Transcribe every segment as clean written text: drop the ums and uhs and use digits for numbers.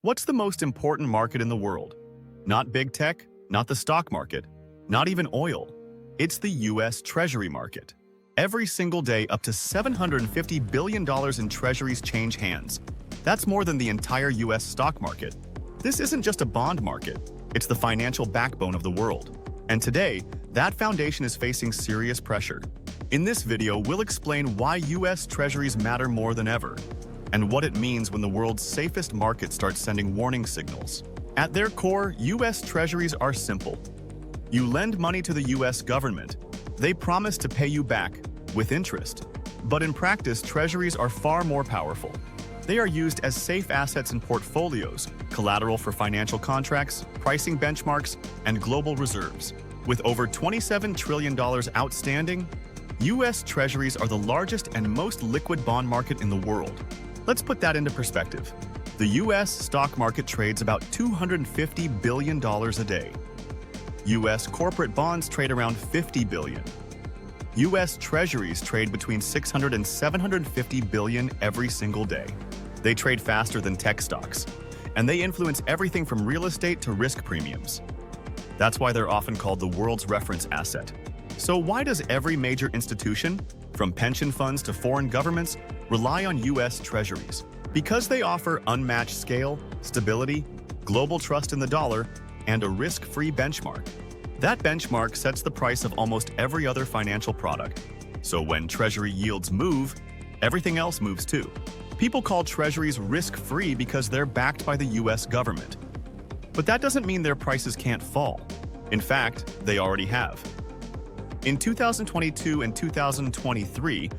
What's the most important market in the world? Not big tech, not the stock market, not even oil. It's the U.S. Treasury market. Every single day, up to $750 billion in treasuries change hands. That's more than the entire U.S. stock market. This isn't just a bond market, it's the financial backbone of the world. And today, that foundation is facing serious pressure. In this video, we'll explain why U.S. Treasuries matter more than ever, and what it means when the world's safest market starts sending warning signals. At their core, U.S. Treasuries are simple. You lend money to the U.S. government. They promise to pay you back with interest. But in practice, Treasuries are far more powerful. They are used as safe assets in portfolios, collateral for financial contracts, pricing benchmarks, and global reserves. With over $27 trillion outstanding, U.S. Treasuries are the largest and most liquid bond market in the world. Let's put that into perspective. The U.S. stock market trades about $250 billion a day. U.S. corporate bonds trade around $50 billion. U.S. Treasuries trade between $600 and $750 billion every single day. They trade faster than tech stocks, and they influence everything from real estate to risk premiums. That's why they're often called the world's reference asset. So why does every major institution, from pension funds to foreign governments, rely on U.S. Treasuries? Because they offer unmatched scale, stability, global trust in the dollar, and a risk-free benchmark. That benchmark sets the price of almost every other financial product. So when Treasury yields move, everything else moves too. People call Treasuries risk-free because they're backed by the U.S. government. But that doesn't mean their prices can't fall. In fact, they already have. In 2022 and 2023,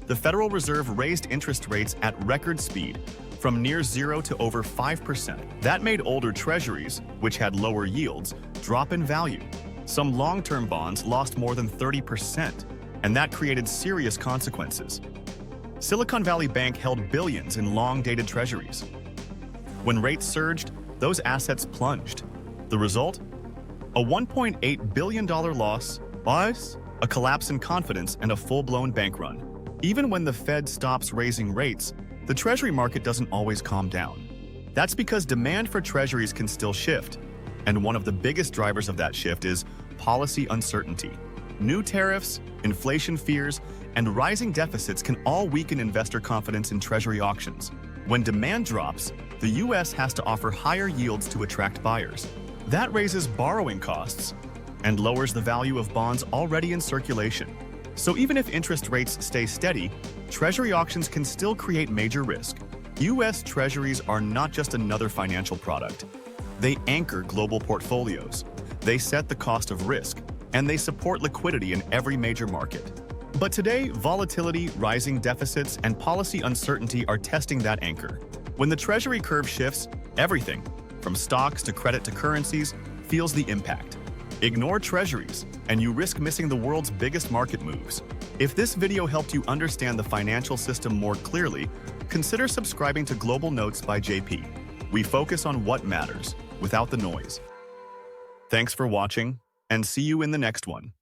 the Federal Reserve raised interest rates at record speed, from near zero to over 5%. That made older treasuries, which had lower yields, drop in value. Some long-term bonds lost more than 30%, and that created serious consequences. Silicon Valley Bank held billions in long-dated treasuries. When rates surged, those assets plunged. The result? A $1.8 billion loss, a collapse in confidence, and a full-blown bank run. Even when the Fed stops raising rates, the Treasury market doesn't always calm down. That's because demand for Treasuries can still shift, and one of the biggest drivers of that shift is policy uncertainty. New tariffs, inflation fears, and rising deficits can all weaken investor confidence in Treasury auctions. When demand drops, the U.S. has to offer higher yields to attract buyers. That raises borrowing costs and lowers the value of bonds already in circulation. So even if interest rates stay steady, Treasury auctions can still create major risk. U.S. Treasuries are not just another financial product. They anchor global portfolios. They set the cost of risk, and they support liquidity in every major market. But today, volatility, rising deficits, and policy uncertainty are testing that anchor. When the Treasury curve shifts, everything, from stocks to credit to currencies, feels the impact. Ignore Treasuries, and you risk missing the world's biggest market moves. If this video helped you understand the financial system more clearly, consider subscribing to Global Notes by JP. We focus on what matters, without the noise. Thanks for watching, and see you in the next one.